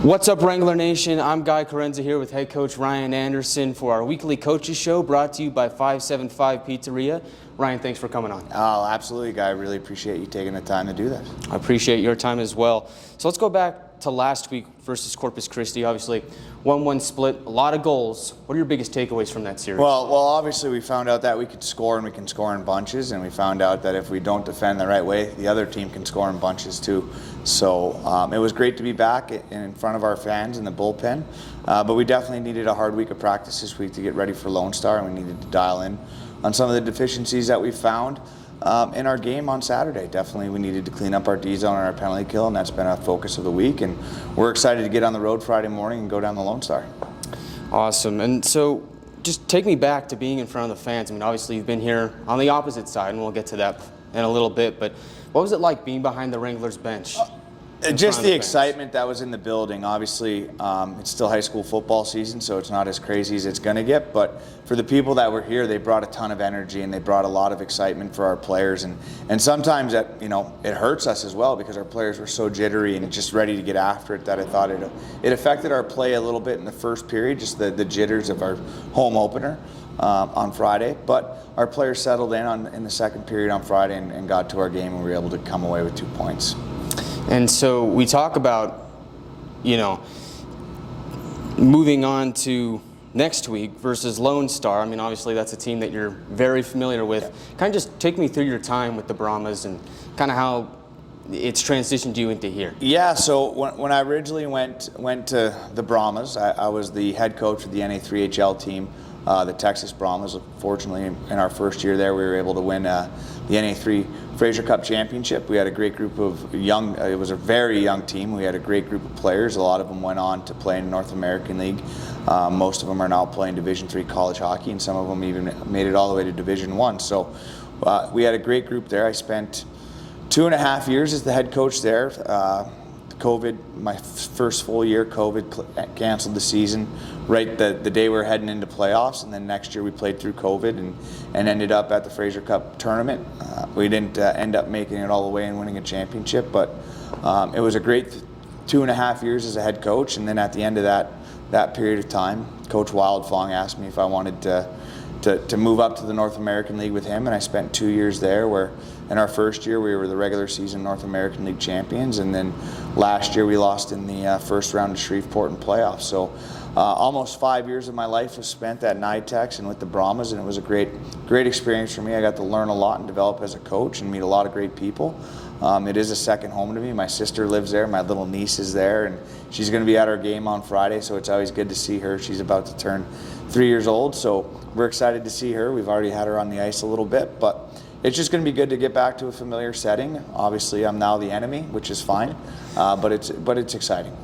What's up, Wrangler Nation? I'm Chiarenza here with head coach Ryan Anderson for our weekly coaches show brought to you by 575 Pizzeria. Ryan, thanks for coming on. Oh, absolutely, Guy. I really appreciate you taking the time to do this. I appreciate your time as well. So let's go back to last week versus Corpus Christi. Obviously, 1-1 split, a lot of goals. What are your biggest takeaways from that series? Well, obviously we found out that we could score and we can score in bunches, and we found out that if we don't defend the right way, the other team can score in bunches too. So it was great to be back in front of our fans in the bullpen, but we definitely needed a hard week of practice this week to get ready for Lone Star, and we needed to dial in on some of the deficiencies that we found in our game on Saturday. Definitely we needed to clean up our D zone and our penalty kill, and that's been a focus of the week, and we're excited to get on the road Friday morning and go down the Lone Star. Awesome. And so just take me back to being in front of the fans. I mean, obviously you've been here on the opposite side, and we'll get to that in a little bit, but what was it like being behind the Wranglers bench? Just the excitement that was in the building. Obviously, it's still high school football season, so it's not as crazy as it's going to get. But for the people that were here, they brought a ton of energy and they brought a lot of excitement for our players. And sometimes that, it hurts us as well because our players were so jittery and just ready to get after it that I thought it affected our play a little bit in the first period, just the jitters of our home opener on Friday. But our players settled in the second period on Friday and got to our game, and we were able to come away with 2 points. And so we talk about, moving on to next week versus Lone Star. I mean, obviously that's a team that you're very familiar with. Yeah. Kind of just take me through your time with the Brahmas and kind of how it's transitioned you into here. Yeah, so when I originally went to the Brahmas, I was the head coach of the NA3HL team, the Texas Brahmas. Fortunately, in our first year there, we were able to win the NA3 Fraser Cup Championship. We had a great group of it was a very young team. We had a great group of players. A lot of them went on to play in North American League. Most of them are now playing Division III college hockey, and some of them even made it all the way to Division I. So we had a great group there. I spent 2.5 years as the head coach there. COVID, my first full year, COVID canceled the season right the day we were heading into playoffs, and then next year we played through COVID and ended up at the Fraser Cup tournament. We didn't end up making it all the way and winning a championship, but it was a great 2.5 years as a head coach. And then at the end of that period of time, Coach Wildfong asked me if I wanted to move up to the North American League with him, and I spent 2 years there where in our first year we were the regular season North American League champions, and then last year we lost in the first round to Shreveport in playoffs. So almost 5 years of my life was spent at NITEX and with the Brahmas, and it was a great experience for me. I got to learn a lot and develop as a coach and meet a lot of great people. It is a second home to me. My sister lives there, my little niece is there, and she's going to be at our game on Friday, so it's always good to see her. She's about to turn 3 years old, so we're excited to see her. We've already had her on the ice a little bit, but it's just going to be good to get back to a familiar setting. Obviously, I'm now the enemy, which is fine, but it's exciting.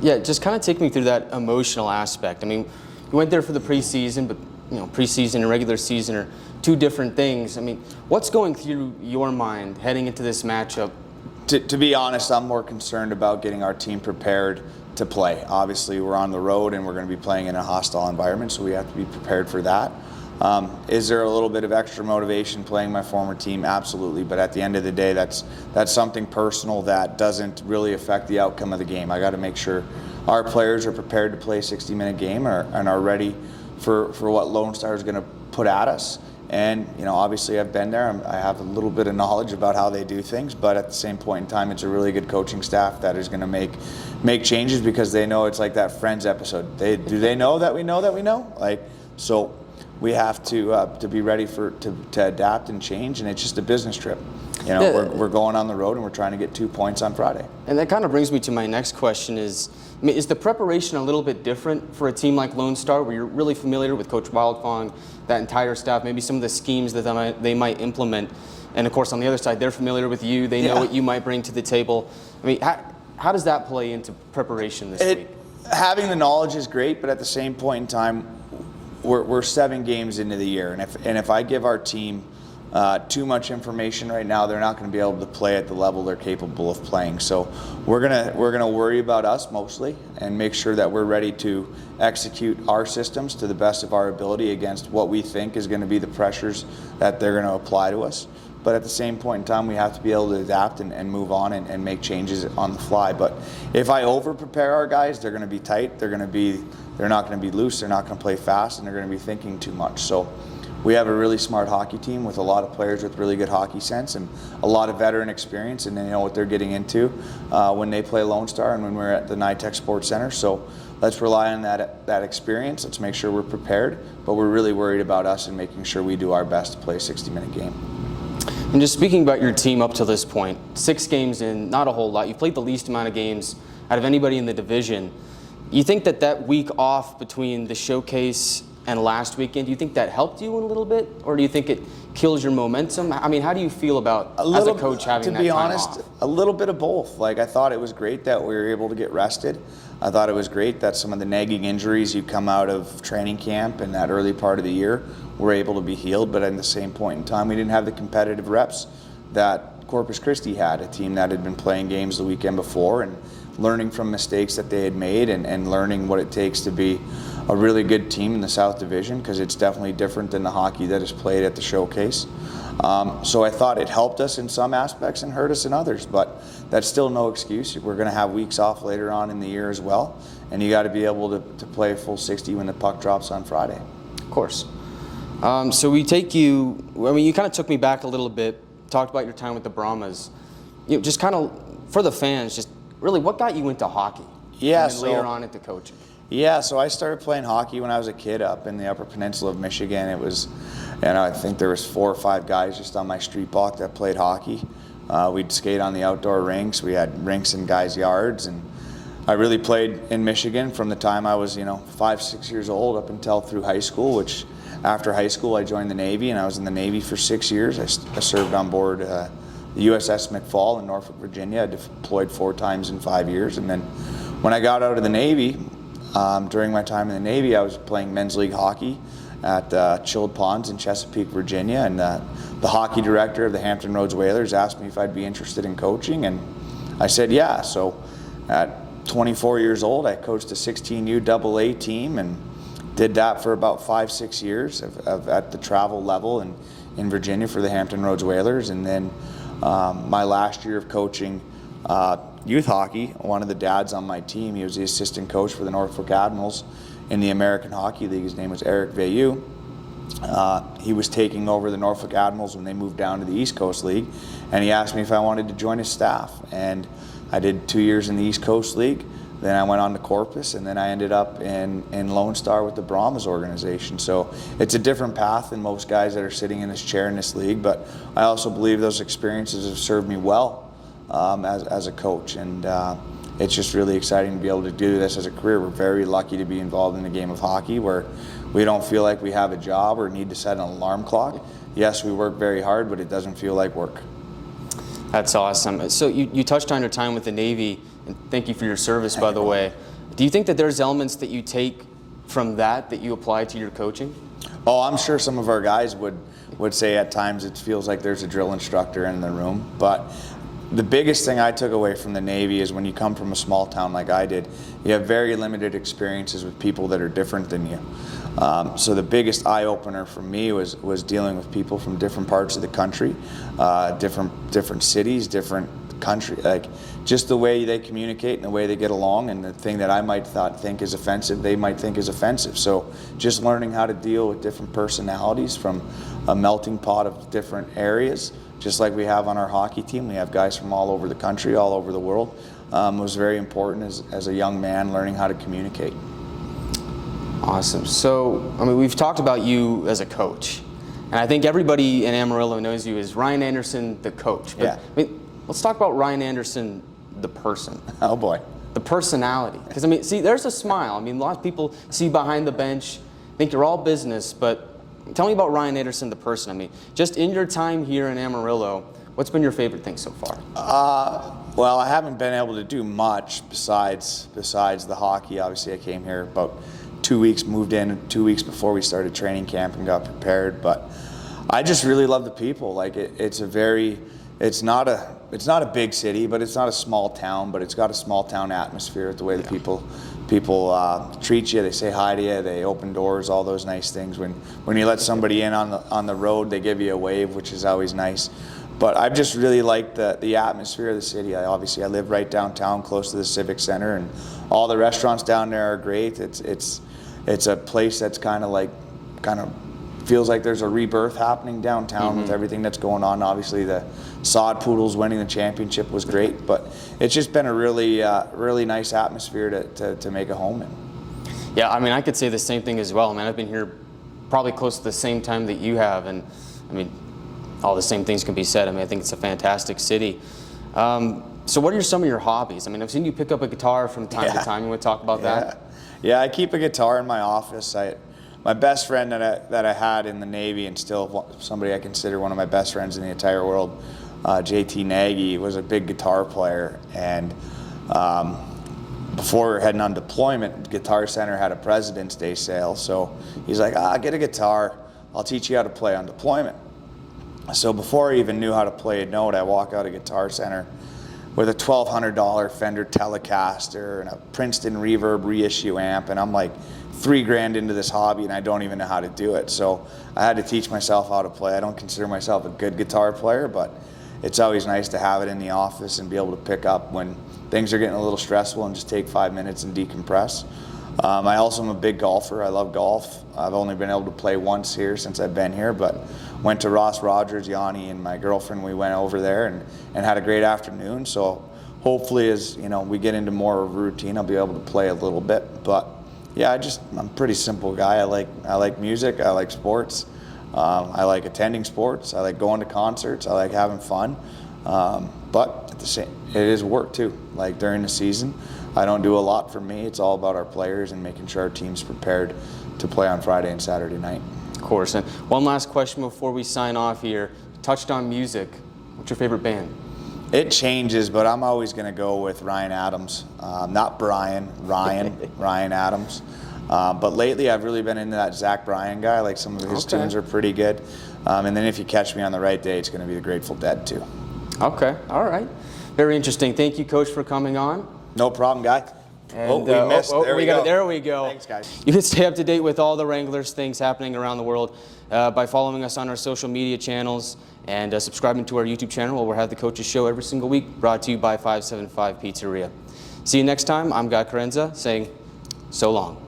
Yeah, just kind of take me through that emotional aspect. I mean, you went there for the preseason, but preseason and regular season are two different things. I mean, what's going through your mind heading into this matchup? To be honest, I'm more concerned about getting our team prepared to play. Obviously, we're on the road and we're going to be playing in a hostile environment, so we have to be prepared for that. Is there a little bit of extra motivation playing my former team? Absolutely, but at the end of the day, that's something personal that doesn't really affect the outcome of the game. I got to make sure our players are prepared to play a 60-minute game and are ready for what Lone Star is going to put at us. And obviously I've been there. I have a little bit of knowledge about how they do things, but at the same point in time, it's a really good coaching staff that is going to make changes because they know it's like that Friends episode. Do they know that we know that we know? So we have to be ready to adapt and change, and it's just a business trip. We're going on the road and we're trying to get 2 points on Friday. And that kind of brings me to my next question is the preparation a little bit different for a team like Lone Star where you're really familiar with Coach Wildfong, that entire staff, maybe some of the schemes that they might implement, and of course on the other side they're familiar with you, they know what you might bring to the table. I mean, how does that play into preparation this week? Having the knowledge is great, but at the same point in time, we're 7 games into the year, and if I give our team too much information right now, they're not going to be able to play at the level they're capable of playing. So we're gonna worry about us mostly and make sure that we're ready to execute our systems to the best of our ability against what we think is going to be the pressures that they're going to apply to us. but at the same point in time, we have to be able to adapt and move on and make changes on the fly. But if I over-prepare our guys, they're going to be tight, they're not going to be loose, they're not going to play fast, and they're going to be thinking too much. So we have a really smart hockey team with a lot of players with really good hockey sense and a lot of veteran experience, and they know what they're getting into when they play Lone Star and when we're at the NYTEC Sports Center. So let's rely on that experience. Let's make sure we're prepared, but we're really worried about us and making sure we do our best to play a 60-minute game. And just speaking about your team up to this point, 6 games in, not a whole lot. You played the least amount of games out of anybody in the division. You think that week off between the showcase and last weekend, do you think that helped you a little bit, or do you think it kills your momentum? I mean, how do you feel about, as a coach, having that time off? To be honest, a little bit of both. Like, I thought it was great that we were able to get rested. I thought it was great that some of the nagging injuries you come out of training camp and that early part of the year were able to be healed, but at the same point in time, we didn't have the competitive reps that Corpus Christi had, a team that had been playing games the weekend before and learning from mistakes that they had made and learning what it takes to be a really good team in the South Division, because it's definitely different than the hockey that is played at the showcase. So I thought it helped us in some aspects and hurt us in others, but that's still no excuse. We're going to have weeks off later on in the year as well, and you got to be able to play a full 60 when the puck drops on Friday. Of course. So we take you, I mean, you kind of took me back a little bit, talked about your time with the Brahmas. You know, just kind of, for the fans, just really what got you into hockey? Yeah, and then later on into coaching. Yeah, so I started playing hockey when I was a kid up in the Upper Peninsula of Michigan. It was, and I think there was 4 or 5 guys just on my street block that played hockey. We'd skate on the outdoor rinks. We had rinks in guys' yards, and I really played in Michigan from the time I was, 5, 6 years old up until through high school, which after high school I joined the Navy, and I was in the Navy for 6 years. I served on board the USS McFall in Norfolk, Virginia. I deployed 4 times in 5 years, and then when I got out of the Navy, during my time in the Navy, I was playing men's league hockey at Chilled Ponds in Chesapeake, Virginia, and the hockey director of the Hampton Roads Whalers asked me if I'd be interested in coaching, and I said yeah. So at 24 years old, I coached a 16U AA team and did that for about 5-6 years at the travel level in Virginia for the Hampton Roads Whalers, and then my last year of coaching youth hockey, one of the dads on my team, he was the assistant coach for the Norfolk Admirals in the American Hockey League. His name was Eric Veilleux. He was taking over the Norfolk Admirals when they moved down to the East Coast League, and he asked me if I wanted to join his staff. And I did 2 years in the East Coast League, then I went on to Corpus, and then I ended up in Lone Star with the Brahmas organization. So it's a different path than most guys that are sitting in this chair in this league, but I also believe those experiences have served me well as a coach, and it's just really exciting to be able to do this as a career. We're very lucky to be involved in the game of hockey where we don't feel like we have a job or need to set an alarm clock. Yes, we work very hard, but it doesn't feel like work. That's awesome. So you touched on your time with the Navy, and thank you for your service, by the way. Do you think that there's elements that you take from that you apply to your coaching? Oh, I'm sure some of our guys would say at times it feels like there's a drill instructor in the room, but the biggest thing I took away from the Navy is when you come from a small town like I did, you have very limited experiences with people that are different than you. So the biggest eye-opener for me was dealing with people from different parts of the country, different cities, different country, like just the way they communicate and the way they get along, and the thing that I might think is offensive, they might think is offensive. So just learning how to deal with different personalities from a melting pot of different areas, just like we have on our hockey team. We have guys from all over the country, all over the world. Was very important as a young man, learning how to communicate. Awesome. So, I mean, we've talked about you as a coach, and I think everybody in Amarillo knows you as Ryan Anderson, the coach. But, Yeah. I mean, let's talk about Ryan Anderson, the person. Oh boy. The personality. Because, I mean, see, there's a smile. I mean, a lot of people see behind the bench, think you're all business, but tell me about Ryan Anderson, the person. I mean, just in your time here in Amarillo, what's been your favorite thing so far? Well, I haven't been able to do much besides the hockey. Obviously, I came here about 2 weeks, moved in 2 weeks before we started training camp and got prepared. But I just really love the people. Like it's not a big city, but it's not a small town. But it's got a small town atmosphere. The way the people treat you, they say hi to you, they open doors, all those nice things. When you let somebody in on the road, they give you a wave, which is always nice. But I just really like the atmosphere of the city. I live right downtown, close to the Civic Center, and all the restaurants down there are great. It's a place that's kind of feels like there's a rebirth happening downtown with everything that's going on. Obviously, the Sod Poodles winning the championship was great, but it's just been a really nice atmosphere to make a home in. Yeah, I mean, I could say the same thing as well. I mean, I've been here probably close to the same time that you have, and I mean, all the same things can be said. I mean, I think it's a fantastic city. So what are some of your hobbies? I mean, I've seen you pick up a guitar from time to time. You want to talk about that? Yeah, I keep a guitar in my office. My best friend that I had in the Navy, and still somebody I consider one of my best friends in the entire world, JT Nagy, was a big guitar player. And before we were heading on deployment, Guitar Center had a President's Day sale. So he's like, get a guitar. I'll teach you how to play on deployment. So before I even knew how to play a note, I walk out of Guitar Center with a $1,200 Fender Telecaster and a Princeton Reverb reissue amp, and I'm like $3,000 into this hobby and I don't even know how to do it. So I had to teach myself how to play. I don't consider myself a good guitar player, but it's always nice to have it in the office and be able to pick up when things are getting a little stressful and just take 5 minutes and decompress. I also am a big golfer. I love golf. I've only been able to play once here since I've been here, but went to Ross Rogers, Yanni, and my girlfriend. We went over there and had a great afternoon. So hopefully as we get into more of a routine, I'll be able to play a little bit. But yeah, I'm a pretty simple guy. I like music. I like sports. I like attending sports. I like going to concerts. I like having fun. But at the same, it is work too. Like during the season, I don't do a lot for me. It's all about our players and making sure our team's prepared to play on Friday and Saturday night. Of course. And one last question before we sign off here. You touched on music. What's your favorite band? It changes, but I'm always going to go with Ryan Adams. Not Brian, Ryan Adams. But lately I've really been into that Zach Bryan guy. Like some of his tunes are pretty good. And then if you catch me on the right day, it's going to be the Grateful Dead too. Okay. All right. Very interesting. Thank you, Coach, for coming on. No problem, guy. And, we missed. There we go. There we go. Thanks, guys. You can stay up to date with all the Wranglers things happening around the world by following us on our social media channels and subscribing to our YouTube channel, where we'll have the Coaches Show every single week, brought to you by 575 Pizzeria. See you next time. I'm Guy Chiarenza saying so long.